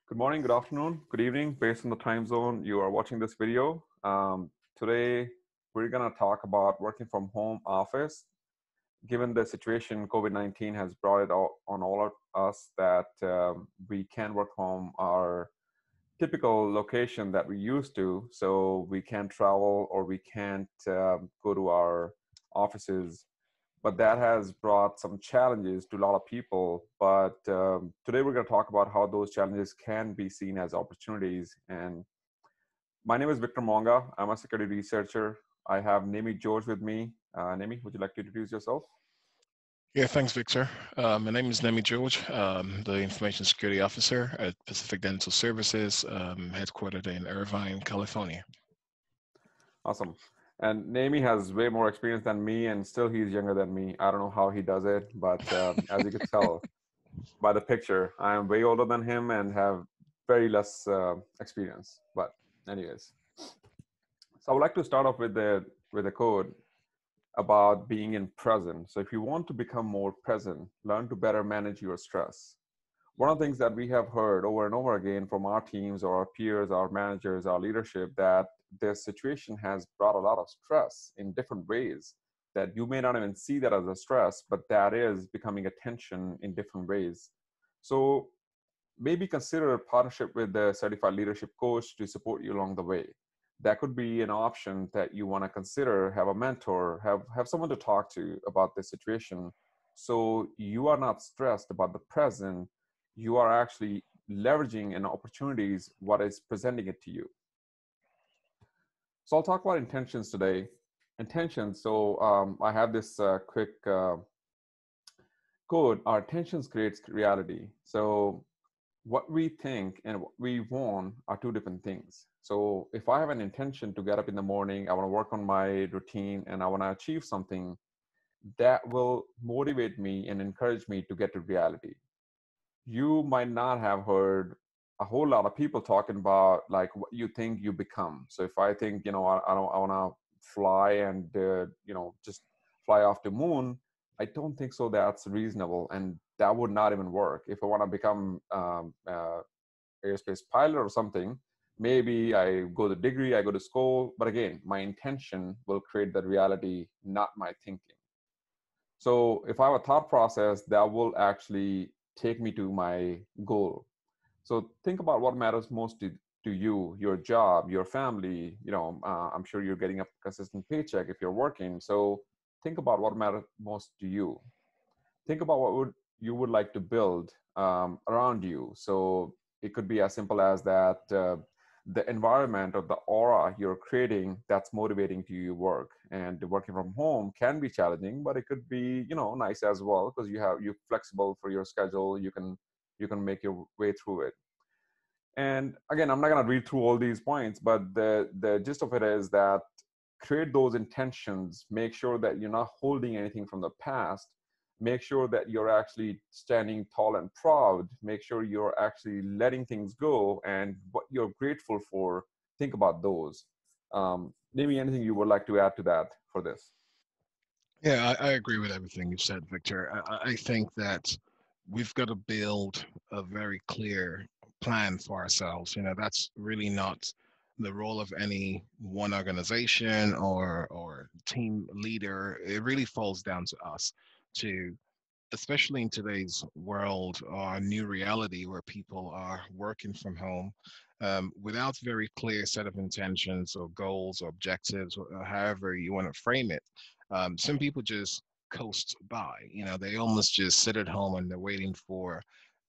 Good morning, good afternoon, good evening, based on the time zone you are watching this video. Today, we're going to talk about working from home office. Given the situation COVID-19 has brought it on all of us that we can work from our typical location that we used to, so we can't travel or we can't go to our offices, but that has brought some challenges to a lot of people. But today we're going to talk about how those challenges can be seen as opportunities. And my name is Victor Monga. I'm a security researcher. I have Nemi George with me. Nemi, would you like to introduce yourself? Yeah, thanks, Victor. My name is Nemi George, the Information Security Officer at Pacific Dental Services, headquartered in Irvine, California. Awesome. And Nemi has way more experience than me, and still he's younger than me. I don't know how he does it, but as you could tell by the picture, I am way older than him and have very less experience. But anyways, so I would like to start off with the code about being in present. So if you want to become more present, learn to better manage your stress. One of the things that we have heard over and over again from our teams or our peers, our managers, our leadership, that this situation has brought a lot of stress in different ways that you may not even see that as a stress, but that is becoming a tension in different ways. So maybe consider a partnership with the certified leadership coach to support you along the way. That could be an option that you want to consider. Have a mentor, have someone to talk to about this situation, so you are not stressed about the present. You are actually leveraging an opportunities what is presenting it to you. So I'll talk about intentions today. Intentions. So I have this quick code. Our intentions creates reality. So what we think and what we want are two different things. So if I have an intention to get up in the morning, I want to work on my routine and I want to achieve something, that will motivate me and encourage me to get to reality. You might not have heard a whole lot of people talking about like what you think you become. So if I think, I want to fly and, just fly off the moon, I don't think so that's reasonable. And that would not even work. If I want to become airspace pilot or something, maybe I go to degree, I go to school. But again, my intention will create the reality, not my thinking. So if I have a thought process, that will actually take me to my goal. So think about what matters most to you, your job, your family. I'm sure you're getting a consistent paycheck if you're working. So think about what matters most to you. Think about what you would like to build around you. So it could be as simple as that. The environment or the aura you're creating that's motivating to you work, and working from home can be challenging, but it could be nice as well, because you're flexible for your schedule. You can make your way through it. And again, I'm not going to read through all these points, but the gist of it is that create those intentions. Make sure that you're not holding anything from the past. Make sure that you're actually standing tall and proud. Make sure you're actually letting things go, and what you're grateful for, think about those. Maybe anything you would like to add to that for this? Yeah, I agree with everything you said, Victor. I think that we've got to build a very clear plan for ourselves. That's really not the role of any one organization or team leader. It really falls down to us to, especially in today's world or new reality where people are working from home, without very clear set of intentions or goals or objectives, or however you want to frame it. Some people just coast by. They almost just sit at home and they're waiting for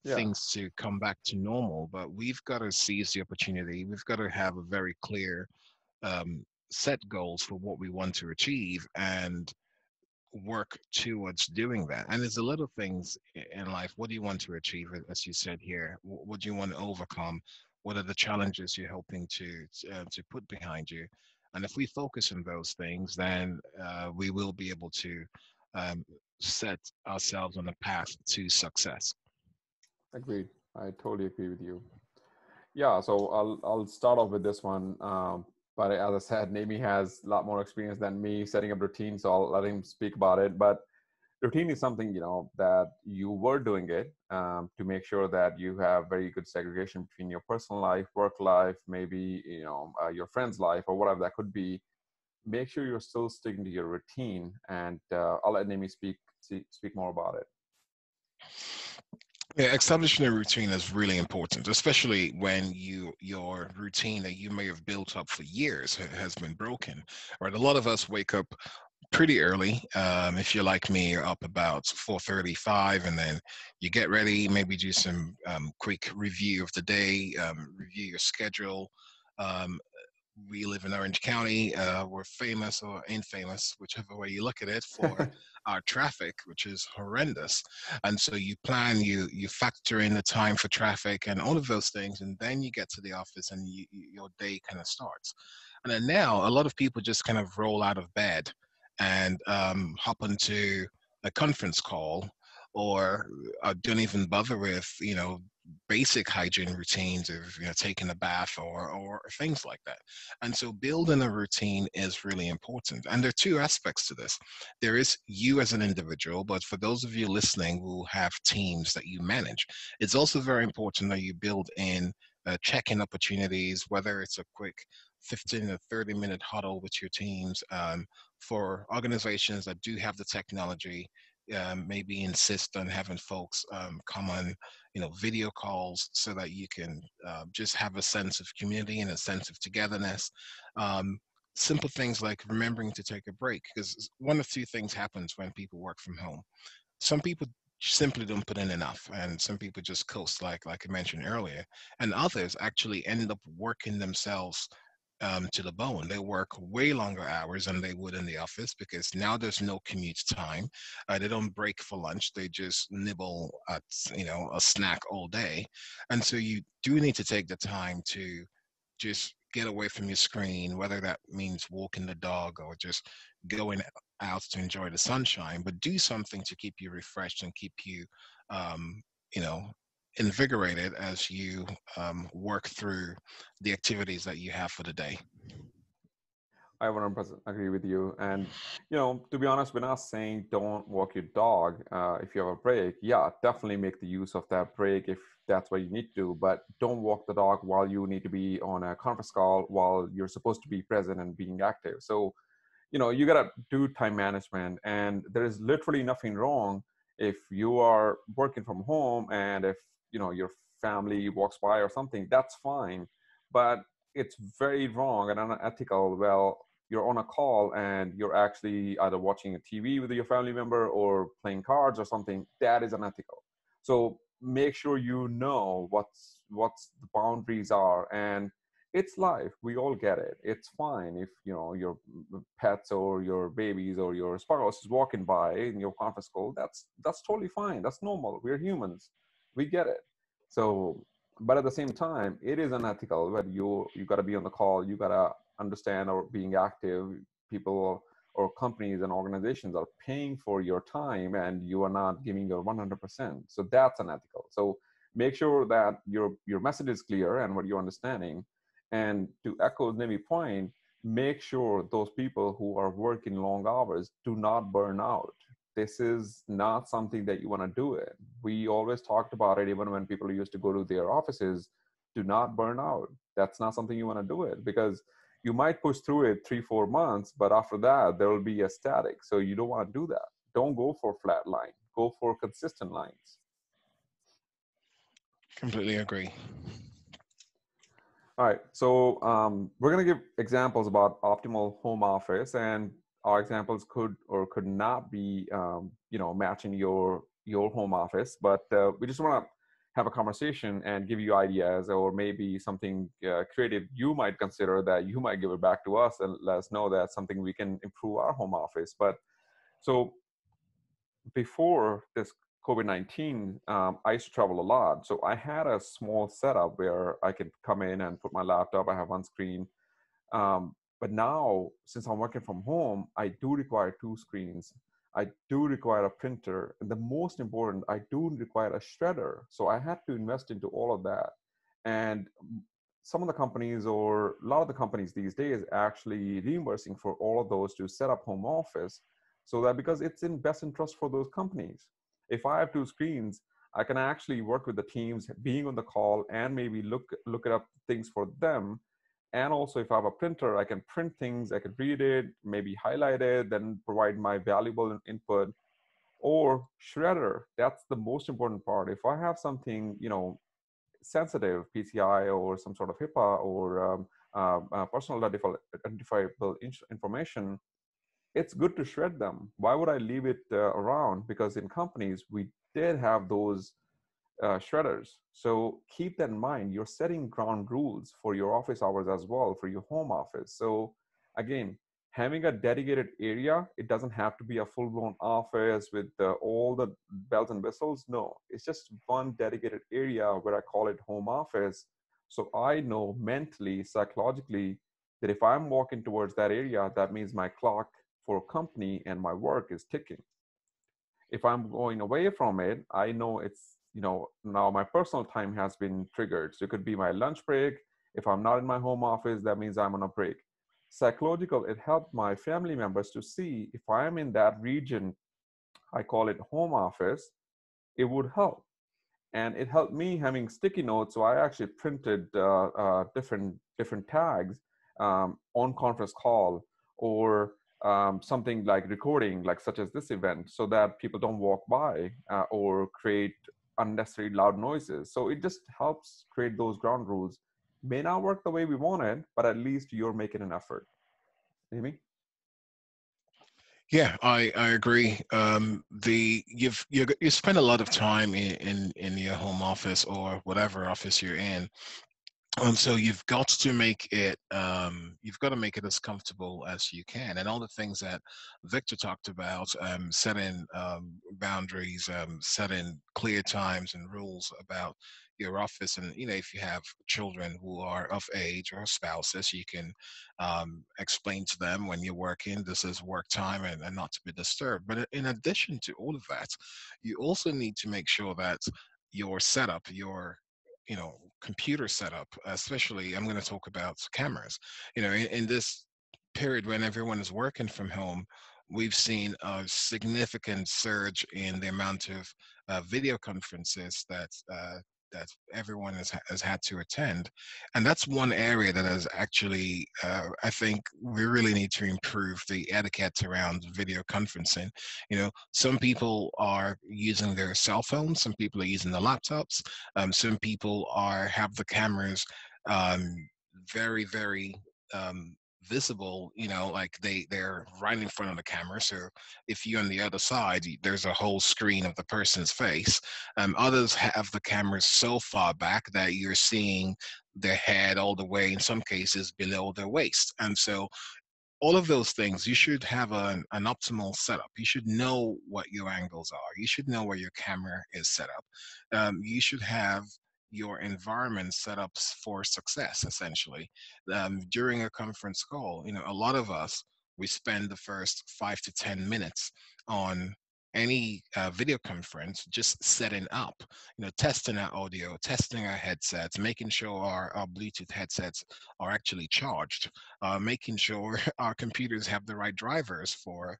Yeah, things to come back to normal. But we've got to seize the opportunity. We've got to have a very clear set goals for what we want to achieve and work towards doing that. And there's a little things in life. What do you want to achieve, as you said here? What do you want to overcome? What are the challenges you're hoping to put behind you? And if we focus on those things, then we will be able to um, set ourselves on a path to success. agreed. I totally agree with you. Yeah, so I'll start off with this one. But as I said, Nami has a lot more experience than me setting up routines, so I'll let him speak about it. But routine is something, that you were doing it, to make sure that you have very good segregation between your personal life, work life, maybe your friend's life, or whatever that could be. Make sure you're still sticking to your routine, and I'll let Nami speak more about it. Yeah, establishing a routine is really important, especially when your routine that you may have built up for years has been broken. Right, a lot of us wake up pretty early. If you're like me, you're up about 4:35, and then you get ready, maybe do some quick review of the day, review your schedule. Um, we live in Orange County. We're famous or infamous, whichever way you look at it, for our traffic, which is horrendous. And so you plan, you factor in the time for traffic and all of those things, and then you get to the office and your day kind of starts. And then now a lot of people just kind of roll out of bed and hop into a conference call, or don't even bother with basic hygiene routines of taking a bath or things like that. And so building a routine is really important. And there are two aspects to this. There is you as an individual, but for those of you listening who have teams that you manage, it's also very important that you build in check-in opportunities, whether it's a quick 15 to 30-minute huddle with your teams. For organizations that do have the technology, maybe insist on having folks come on video calls so that you can just have a sense of community and a sense of togetherness. um, Simple things like remembering to take a break, because one of two things happens when people work from home. Some people simply don't put in enough, and some people just coast, like I mentioned earlier, and others actually end up working themselves to the bone. They work way longer hours than they would in the office, because now there's no commute time. They don't break for lunch. They just nibble at a snack all day, and so you do need to take the time to just get away from your screen, whether that means walking the dog or just going out to enjoy the sunshine, but do something to keep you refreshed and keep you, um, you know, invigorated as you work through the activities that you have for the day. I 100% agree with you. And, to be honest, we're not saying don't walk your dog if you have a break. Yeah, definitely make the use of that break if that's what you need to, but don't walk the dog while you need to be on a conference call while you're supposed to be present and being active. So, you got to do time management, and there is literally nothing wrong if you are working from home, and if your family walks by or something, that's fine. But it's very wrong and unethical, well, you're on a call and you're actually either watching a TV with your family member or playing cards or something. That is unethical. So make sure you know what's the boundaries are. And it's life, we all get it. It's fine if your pets or your babies or your spouse is walking by in your conference call. That's totally fine, that's normal, we're humans, we get it. So, but at the same time, it is unethical where you got to be on the call, you got to understand, or being active. People or companies and organizations are paying for your time and you are not giving your 100%, so that's unethical. So make sure that your message is clear and what you're understanding. And to echo Nimi's point, make sure those people who are working long hours do not burn out. This is not something that you want to do it. We always talked about it, even when people used to go to their offices. Do not burn out. That's not something you want to do it, because you might push through it 3 4 months, but after that there will be a static. So you don't want to do that. Don't go for flat line. Go for consistent lines. Completely agree. All right, so we're going to give examples about optimal home office, and our examples could or could not be, matching your home office. But we just want to have a conversation and give you ideas, or maybe something creative you might consider that you might give it back to us and let us know that something we can improve our home office. But so before this COVID-19, I used to travel a lot. So I had a small setup where I could come in and put my laptop. I have one screen. But now, since I'm working from home, I do require two screens. I do require a printer. And the most important, I do require a shredder. So I had to invest into all of that. And some of the companies, or a lot of the companies these days, actually reimbursing for all of those to set up home office. so that because it's in best interest for those companies. If I have two screens, I can actually work with the teams being on the call and maybe look it up things for them. And also if I have a printer, I can print things, I can read it, maybe highlight it, then provide my valuable input. Or shredder, that's the most important part. If I have something, sensitive, PCI or some sort of HIPAA or personal identifiable information, it's good to shred them. Why would I leave it around? Because in companies, we did have those shredders. So keep that in mind. You're setting ground rules for your office hours as well, for your home office. So again, having a dedicated area, it doesn't have to be a full-blown office with all the bells and whistles. No, it's just one dedicated area where I call it home office. So I know mentally, psychologically, that if I'm walking towards that area, that means my clock for company and my work is ticking. If I'm going away from it, I know it's, now my personal time has been triggered. So it could be my lunch break. If I'm not in my home office, that means I'm on a break. Psychological, it helped my family members to see if I'm in that region, I call it home office, it would help. And it helped me having sticky notes. So I actually printed different tags on conference call, or something like recording, like such as this event, so that people don't walk by or create unnecessary loud noises. So it just helps create those ground rules. May not work the way we want it, but at least you're making an effort. Amy? Yeah, I agree. You spend a lot of time in your home office or whatever office you're in. So you've got to make it as comfortable as you can. And all the things that Victor talked about, setting boundaries, setting clear times and rules about your office. And, if you have children who are of age or spouses, you can explain to them when you're working, this is work time and not to be disturbed. But in addition to all of that, you also need to make sure that your setup, computer setup, especially I'm going to talk about cameras. In this period when everyone is working from home, we've seen a significant surge in the amount of video conferences that everyone has had to attend. And that's one area that is actually, I think we really need to improve the etiquette around video conferencing. Some people are using their cell phones, some people are using the laptops, some people have the cameras um, very, very visible, like they're right in front of the camera. So if you're on the other side, there's a whole screen of the person's face. Others have the cameras so far back that you're seeing their head all the way, in some cases, below their waist. And so all of those things, you should have an optimal setup. You should know what your angles are. You should know where your camera is set up. You should have your environment set up for success, essentially. During a conference call, a lot of us, we spend the first 5 to 10 minutes on any video conference just setting up, testing our audio, testing our headsets, making sure our Bluetooth headsets are actually charged, making sure our computers have the right drivers for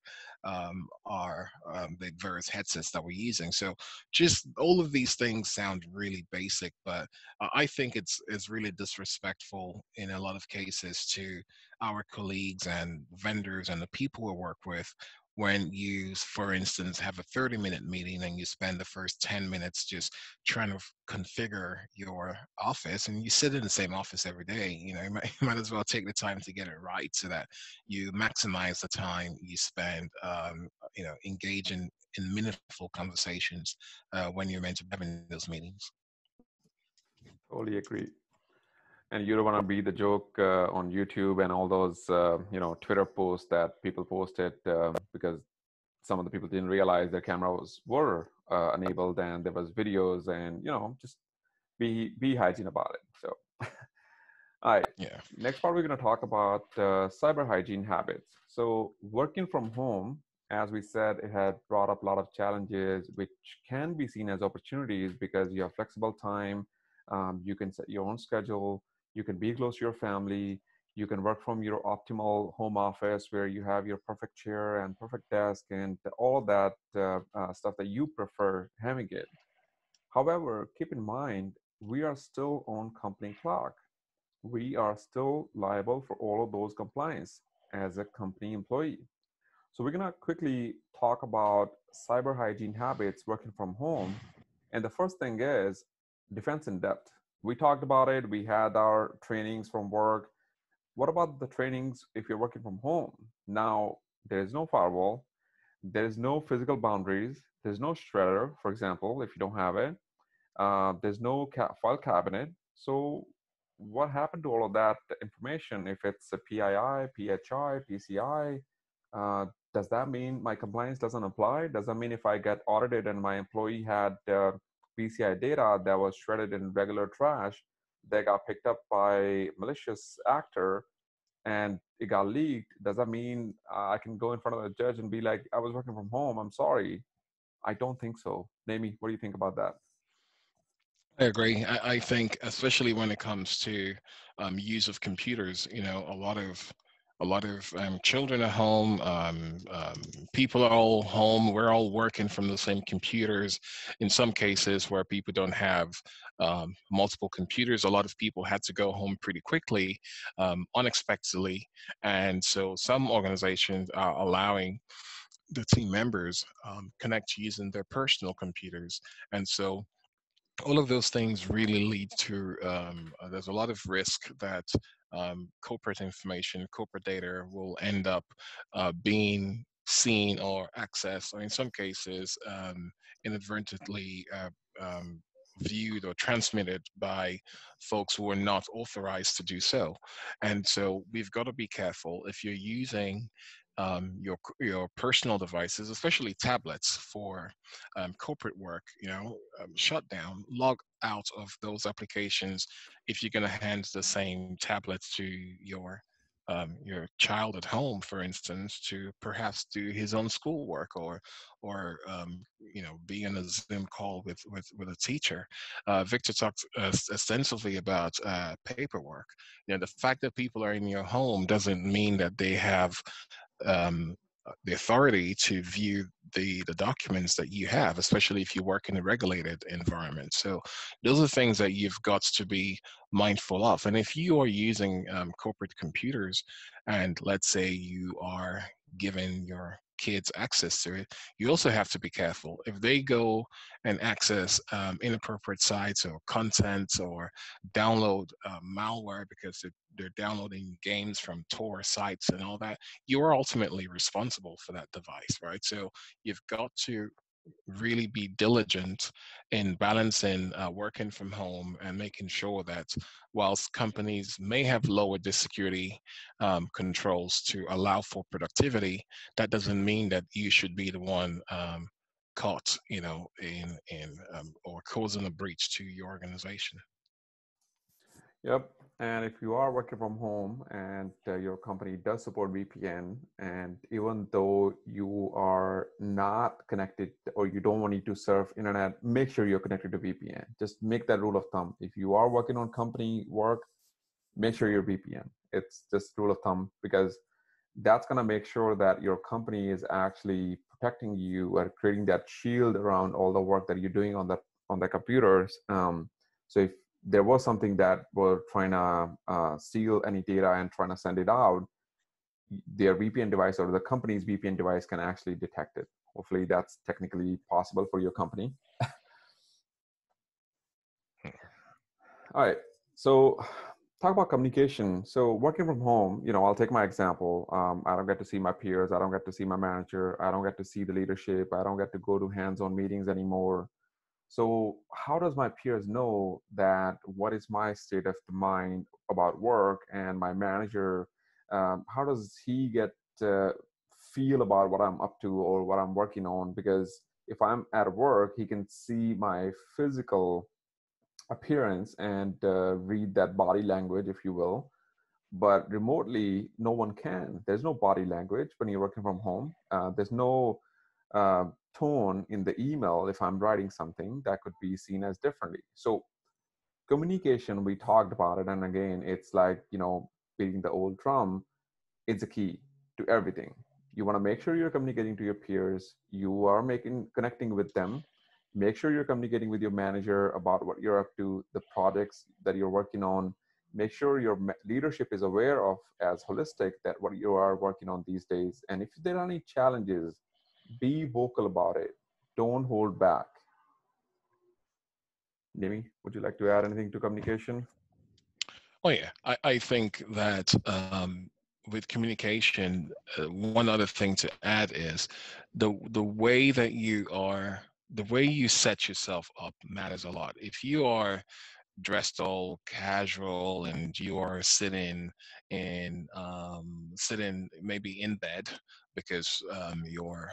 our the various headsets that we're using. So just all of these things sound really basic, but I think it's really disrespectful in a lot of cases to our colleagues and vendors and the people we work with when you, for instance, have a 30-minute meeting and you spend the first 10 minutes just trying to configure your office, and you sit in the same office every day. You might as well take the time to get it right so that you maximize the time you spend, engaging in meaningful conversations when you're meant to be having those meetings. Totally agree. And you don't want to be the joke on YouTube and all those, Twitter posts that people posted because some of the people didn't realize their cameras were enabled and there was videos, and just be hygiene about it. So all right, Yeah. next part we're going to talk about cyber hygiene habits. So working from home, as we said, it had brought up a lot of challenges which can be seen as opportunities because you have flexible time. You can set your own schedule, you can be close to your family, You can work from your optimal home office where you have your perfect chair and perfect desk and all that stuff that you prefer having it. However, keep in mind, we are still on company clock. We are still liable for all of those compliance as a company employee. So we're gonna quickly talk about cyber hygiene habits working from home. And the first thing is defense in depth. We talked about it. We had our trainings from work. What about the trainings if you're working from home? Now, there is no firewall. There is no physical boundaries. There's no shredder, for example, if you don't have it. There's no file cabinet. So what happened to all of that information? If it's a PII, PHI, PCI, does that mean my compliance doesn't apply? Does that mean if I get audited and my employee had PCI data that was shredded in regular trash, that got picked up by malicious actor and it got leaked, does that mean I can go in front of the judge and be like, I was working from home, I'm sorry? I don't think so. Naomi, what do you think about that? I agree. I think, especially when it comes to use of computers, a lot of children at home, people are all home. We're all working from the same computers. In some cases, where people don't have multiple computers, a lot of people had to go home pretty quickly, unexpectedly, and so some organizations are allowing the team members connect using their personal computers, and so all of those things really lead to there's a lot of risk that corporate information, corporate data will end up being seen or accessed, or in some cases inadvertently viewed or transmitted by folks who are not authorized to do so. And so we've got to be careful if you're using your personal devices, especially tablets, for corporate work. Shut down, log out of those applications if you're going to hand the same tablet to your child at home, for instance, to perhaps do his own schoolwork, or be in a Zoom call with a teacher. Victor talked extensively about paperwork. The fact that people are in your home doesn't mean that they have um, the authority to view the documents that you have, especially if you work in a regulated environment. So those are things that you've got to be mindful of. And if you are using corporate computers, and let's say you are giving your kids access to it, you also have to be careful. If they go and access inappropriate sites or content, or download malware because they're downloading games from Tor sites and all that, you're ultimately responsible for that device, right? So you've got to really be diligent in balancing working from home and making sure that whilst companies may have lowered the security controls to allow for productivity, that doesn't mean that you should be the one caught, in or causing a breach to your organization. Yep. And if you are working from home and your company does support VPN, and even though you are not connected or you don't want to surf internet, make sure you're connected to VPN. Just make that rule of thumb. If you are working on company work, make sure you're VPN. It's just rule of thumb because that's going to make sure that your company is actually protecting you or creating that shield around all the work that you're doing on the computers. So if there was something that were trying to steal any data and trying to send it out, their VPN device or the company's VPN device can actually detect it. Hopefully that's technically possible for your company. All right. So talk about communication. So working from home, I'll take my example. I don't get to see my peers. I don't get to see my manager. I don't get to see the leadership. I don't get to go to hands-on meetings anymore. So how does my peers know that what is my state of the mind about work, and my manager, how does he get to feel about what I'm up to or what I'm working on? Because if I'm at work, he can see my physical appearance and read that body language, if you will. But remotely, no one can. There's no body language when you're working from home. There's no uh, tone in the email if I'm writing something that could be seen as differently. So communication, we talked about it, and again, it's like beating the old drum, it's a key to everything. You want to make sure you're communicating to your peers, you are making connecting with them. Make sure you're communicating with your manager about what you're up to, the projects that you're working on. Make sure your leadership is aware of as holistic that what you are working on these days. And if there are any challenges, be vocal about it. Don't hold back. Nimi, would you like to add anything to communication? Oh yeah, I think that with communication, one other thing to add is the way that the way you set yourself up matters a lot. If you are dressed all casual and you are sitting maybe in bed because your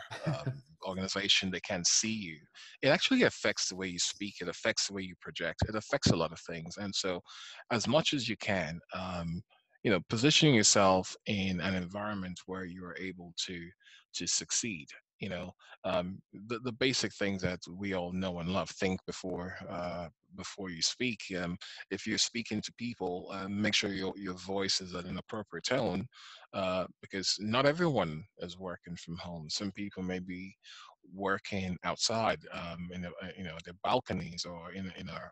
organization, they can't see you, it actually affects the way you speak, it affects the way you project, it affects a lot of things. And so as much as you can, positioning yourself in an environment where you are able to succeed, you know the basic things that we all know and love. Think before you speak. If you're speaking to people, make sure your voice is at an appropriate tone, because not everyone is working from home. Some people may be working outside, in their balconies, or in a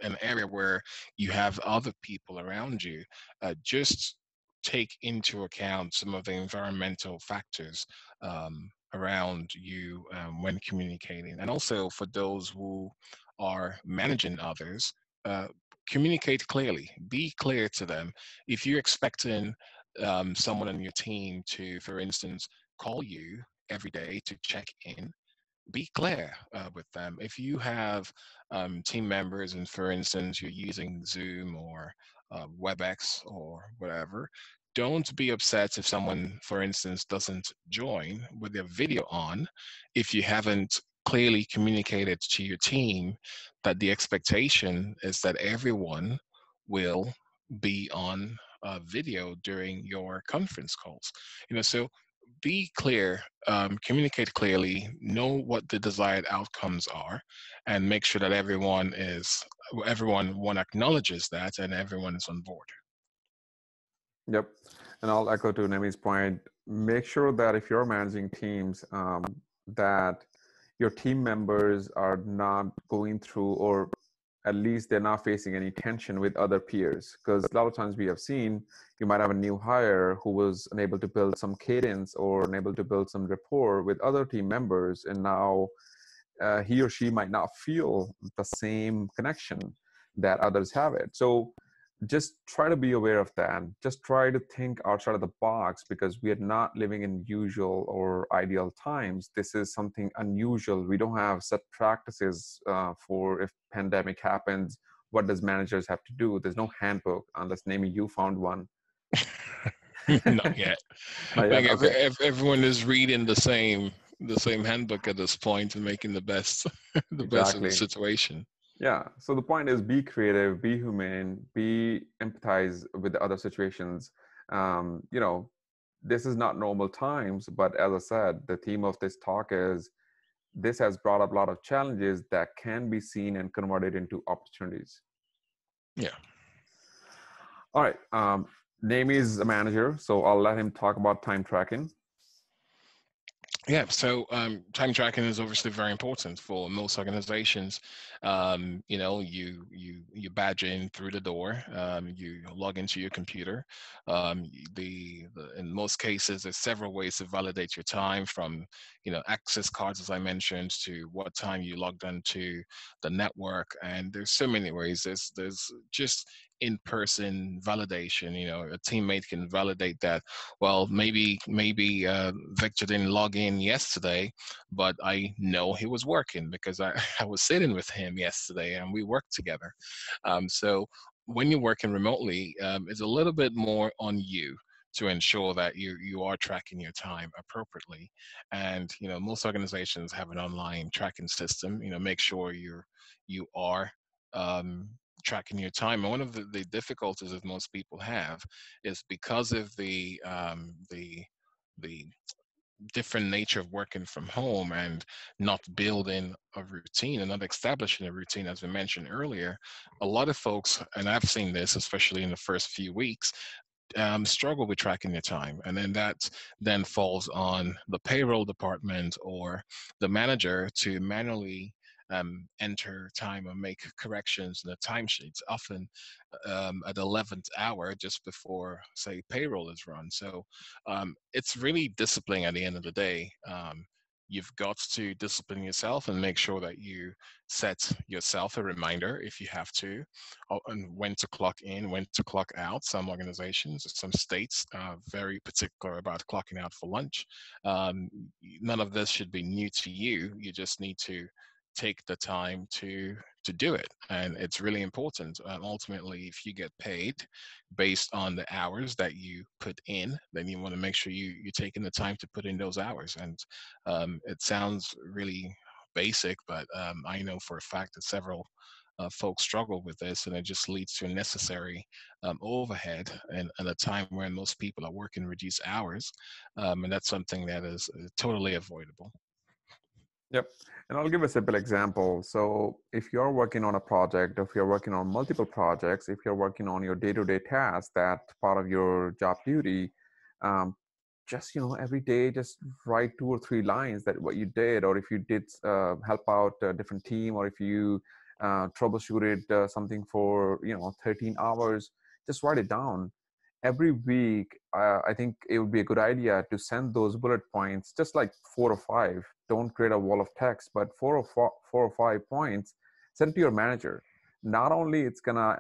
an area where you have other people around you. Just take into account some of the environmental factors around you when communicating. And also for those who are managing others, uh, communicate clearly. Be clear to them. If you're expecting someone on your team to, for instance, call you every day to check in, be clear with them. If you have team members, and for instance, you're using Zoom or WebEx or whatever, don't be upset if someone, for instance, doesn't join with their video on if you haven't clearly communicated to your team that the expectation is that everyone will be on video during your conference calls. So be clear, communicate clearly, know what the desired outcomes are, and make sure that everyone one acknowledges that and everyone is on board. Yep. And I'll echo to Nemi's point. Make sure that if you're managing teams, that your team members are not going through, or at least they're not facing any tension with other peers. Because a lot of times we have seen you might have a new hire who was unable to build some cadence or unable to build some rapport with other team members. And now he or she might not feel the same connection that others have it. So just try to be aware of that. Just try to think outside of the box, because we are not living in usual or ideal times. This is something unusual. We don't have set practices for if pandemic happens, what does managers have to do? There's no handbook unless maybe you found one. Not yet. I Not yet. think Okay. everyone is reading the same handbook at this point and making the best the best of the Exactly. situation. Yeah. So the point is, be creative, be humane, be empathize with the other situations. You know, this is not normal times, but as I said, the theme of this talk is this has brought up a lot of challenges that can be seen and converted into opportunities. Yeah. All right. Name is a manager, so I'll let him talk about time tracking. Yeah, so time tracking is obviously very important for most organizations. You badge in through the door, you log into your computer. In most cases, there's several ways to validate your time, from access cards, as I mentioned, to what time you logged into the network, and there's so many ways. There's just in-person validation. A teammate can validate that, well, maybe Victor didn't log in yesterday, but I know he was working because I, I was sitting with him yesterday and we worked together. So when you're working remotely, it's a little bit more on you to ensure that you are tracking your time appropriately. And most organizations have an online tracking system. Make sure you are um, tracking your time. And one of the difficulties that most people have is because of the different nature of working from home and not building a routine and not establishing a routine, as we mentioned earlier. A lot of folks, and I've seen this especially in the first few weeks, struggle with tracking your time, and then that then falls on the payroll department or the manager to manually enter time and make corrections in the timesheets, often at the 11th hour just before, say, payroll is run. So it's really discipline at the end of the day. You've got to discipline yourself and make sure that you set yourself a reminder if you have to, and when to clock in, when to clock out. Some organizations, some states are very particular about clocking out for lunch. Um, None of this should be new to you. You just need to take the time to do it, and it's really important. Ultimately, if you get paid based on the hours that you put in, then you want to make sure you're taking the time to put in those hours. And it sounds really basic, but I know for a fact that several folks struggle with this, and it just leads to unnecessary overhead and a time when most people are working reduced hours, and that's something that is totally avoidable. Yep. And I'll give a simple example. So if you're working on a project, if you're working on multiple projects, if you're working on your day-to-day tasks, that part of your job duty, um, just, every day, just write 2 or 3 lines that what you did, or if you did help out a different team, or if you troubleshooted something for, 13 hours, just write it down every week. I think it would be a good idea to send those bullet points, just like 4 or 5. Don't create a wall of text, but 4 or 5 points, send it to your manager. Not only it's gonna,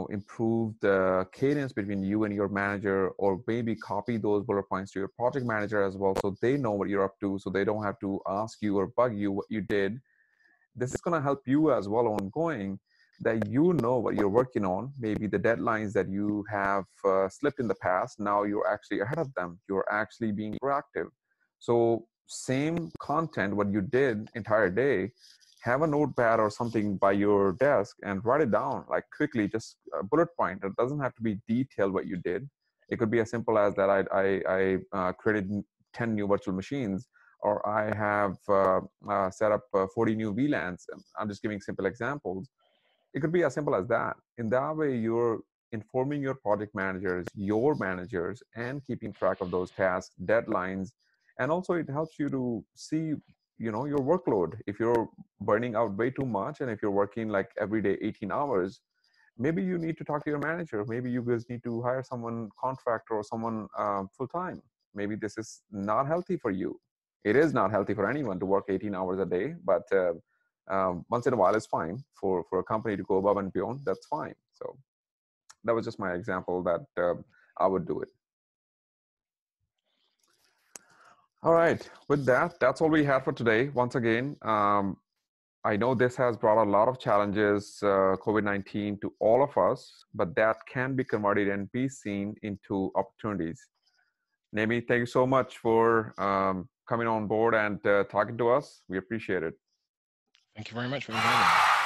improve the cadence between you and your manager, or maybe copy those bullet points to your project manager as well, so they know what you're up to, so they don't have to ask you or bug you what you did. This is going to help you as well ongoing, that you know what you're working on. Maybe the deadlines that you have slipped in the past, now you're actually ahead of them, you're actually being proactive. So same content what you did entire day, have a notepad or something by your desk and write it down, like quickly, just a bullet point. It doesn't have to be detailed what you did. It could be as simple as that I created 10 new virtual machines, or I have set up 40 new VLANs. I'm just giving simple examples. It could be as simple as that. In that way, you're informing your project managers, your managers, and keeping track of those tasks, deadlines. And also it helps you to see, your workload. If you're burning out way too much, and if you're working like every day 18 hours, maybe you need to talk to your manager. Maybe you guys need to hire someone contractor or someone full time. Maybe this is not healthy for you. It is not healthy for anyone to work 18 hours a day, but once in a while is fine. For a company to go above and beyond, that's fine. So that was just my example that I would do it. All right. With that, that's all we had for today. Once again, I know this has brought a lot of challenges, COVID-19, to all of us, but that can be converted and be seen into opportunities. Nami, thank you so much for coming on board and talking to us. We appreciate it. Thank you very much for inviting me.